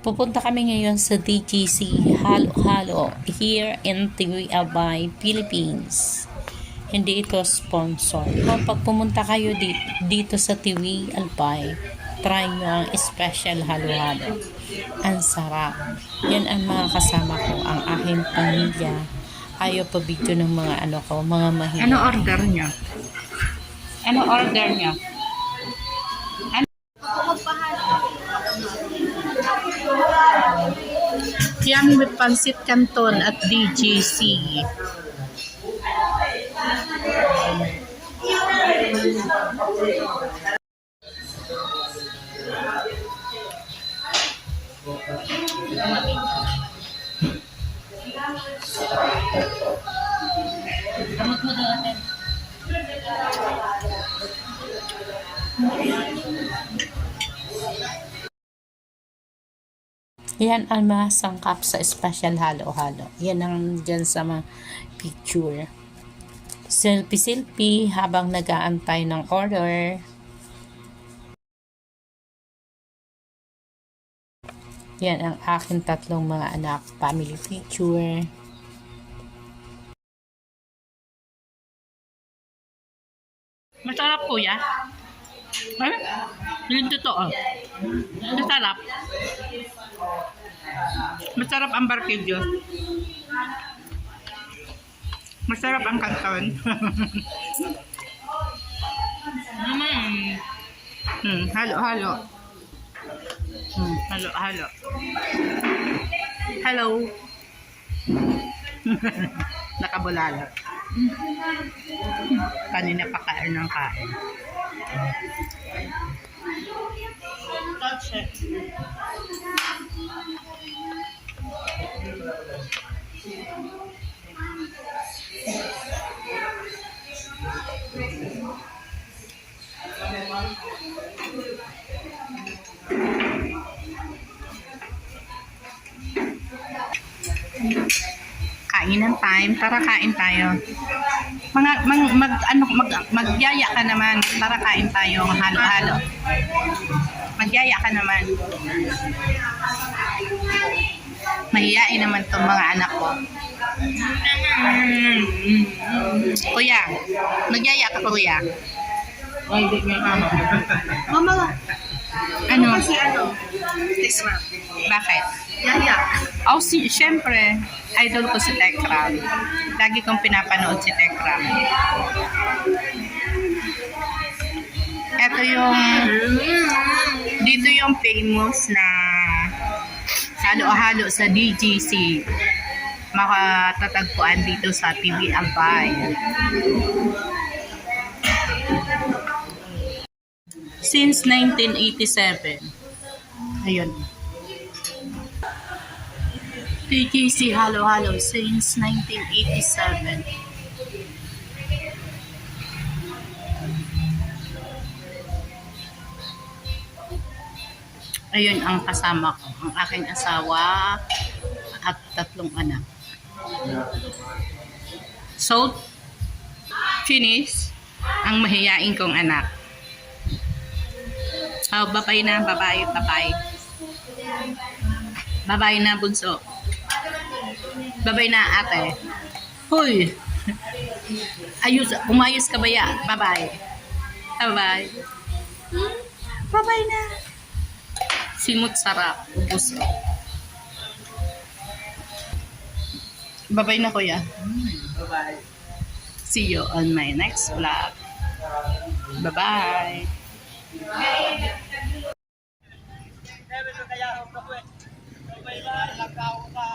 Pupunta kami ngayon sa DGC Halo-Halo here in TV Albay, Philippines. Hindi ito sponsor. Kung pag pumunta kayo dito sa TV Albay, try nyo ang special halo-halo. Ang sarap. Yan ang mga kasama ko, ang aking pamilya. Ayaw pa video ng mga mga mahirap. Ano order niya? Ano order niya? Yan with Pancit Canton at DGC. Yan ang mga sangkap sa special halo-halo. Yan ang dyan sa mga picture. Selfie-selfie habang nag-aantay ng order. Yan ang aking tatlong mga anak. Family picture. Masarap po ya. Ay, yung totoo. Masarap. Masarap ang barbecue. Masarap ang canton. Halo-halo. Halo-halo. Hello. Nakabulalo. Kanina pa kain ng kain. Touch it. Kainan time, tara kain tayo. Magyaya ka naman, tara kain tayo, halo-halo. Magyaya ka naman. Mahiyain naman tong mga anak ko. Kuya, magyaya ka kuya. Ay, hindi nga mama. Mama, ano? Kasi Tekram. Bakit? Yaya. Oh, syempre, idol ko si Tekram. Lagi kong pinapanood si Tekram. Ito yung, dito yung famous na halo-halo sa DGC. Makatatagpuan dito sa TV Albay. Since 1987. Ayun. DGC halo-halo since 1987. Ayun ang kasama ko, ang aking asawa at tatlong anak. So, finish ang mahiyain kong anak. Oh, babay na, babay, babay. Babay na, bunso. Babay na, ate. Hoy! Umayos ka ba ya? Babay. Babay. Babay na. Simot sarap. Ubus. Babay na, kuya. Bye-bye. See you on my next vlog. Bye-bye. Kaya ako kapwe. Bye-bye. Nagkaw ka.